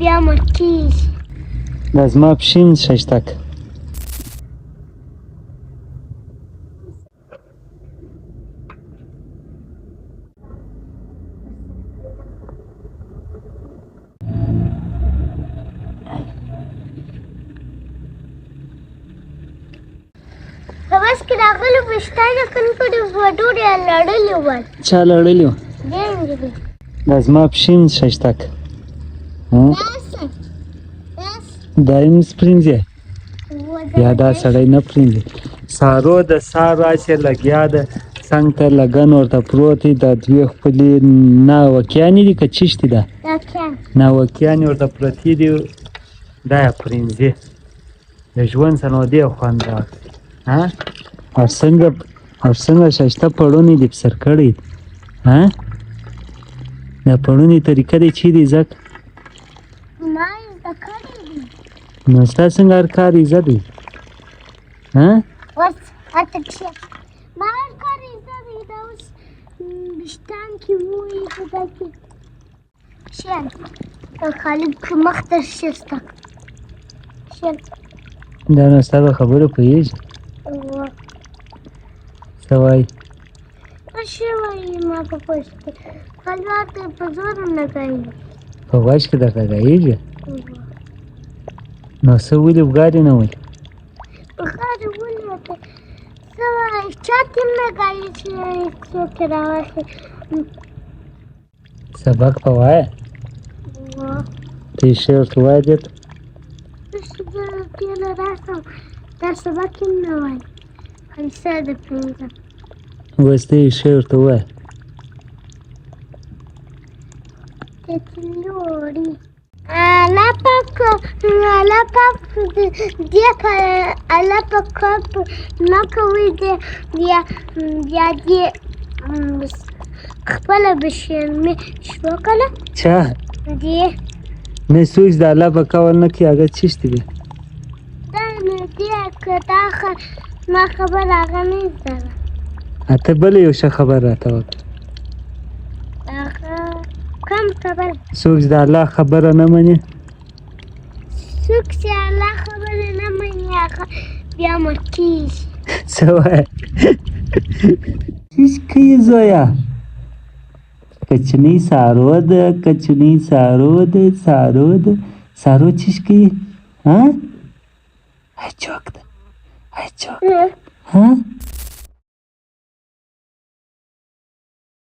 بیا مړ کېږي. دا زما پښې مې ښایسته که په بس کې راغلو ویښتان یې کڼ کړي وو، ډېر یې لړلي ول. چا لړلي وو؟ ډېر نجلۍ. دا زما پښې مې ښایسته که راسه دا یې مې سپرینځې یا دا سړی نه پرېږدي. سارو د سار هسې لګیا ده څنګ ته لګن ورته پروت دی. دا دوې خپلې ناوکیانې دي که چیشتې ده ناوکیانې ورته پرتې دي. دا یې پرېږدي د ژوند څه نو دې خوند راکړي او څنګه ښایسته پړونی دې په سر کړی دا پړونې طریقه دې چیرې زده کړه؟ ما یې زده کړی دي. نو ستا څنګه هر کار یې زده دی اوس هلته کښې ما هر کار یې زده دی. دا اوس ویښتان کې ووایي په دا کې کښېنه د خالد مخ ته ښایسته کښېنه. دا نو ستا په خبرو پوهېږي څه وایي؟ ښه وایي ما په غوږ کې. خالد ته په زور نه کوي. په غوږ کې درته ګایېږي؟ نو څه ولې بګارې نه وایي؟ بغارې ولې ورته څه وایي؟ چاته هم نه ګایي چې څوک یې راواخلي. سبق په وایه ته یې ښې ورته ووایه دې ته زه ټېله راسم دا سبق هم نه وایي. ښایسته ده پرېږدم. اوس ته یې ښې ورته ووایه تتلوري الله پاک دې الله پاک نه کوي بیا دې خپله بشرمي شوه که نه چا دې نه څوک د الله په قول نه کوي هغه چیشتې دی دا نو دې که دا ما خبره هغه نه زده ده. ته بله یو ښه خبر راته وکړه. هغه کوم خبره؟ څوک د الله خبره نه مني څوک چې الله خبره نه مني هغه بیا مړ کېږي. څه وایه چیش کوي زویه کچنۍ سارو ده کچنۍ سارو ده سارو چیش کوي هچوک ده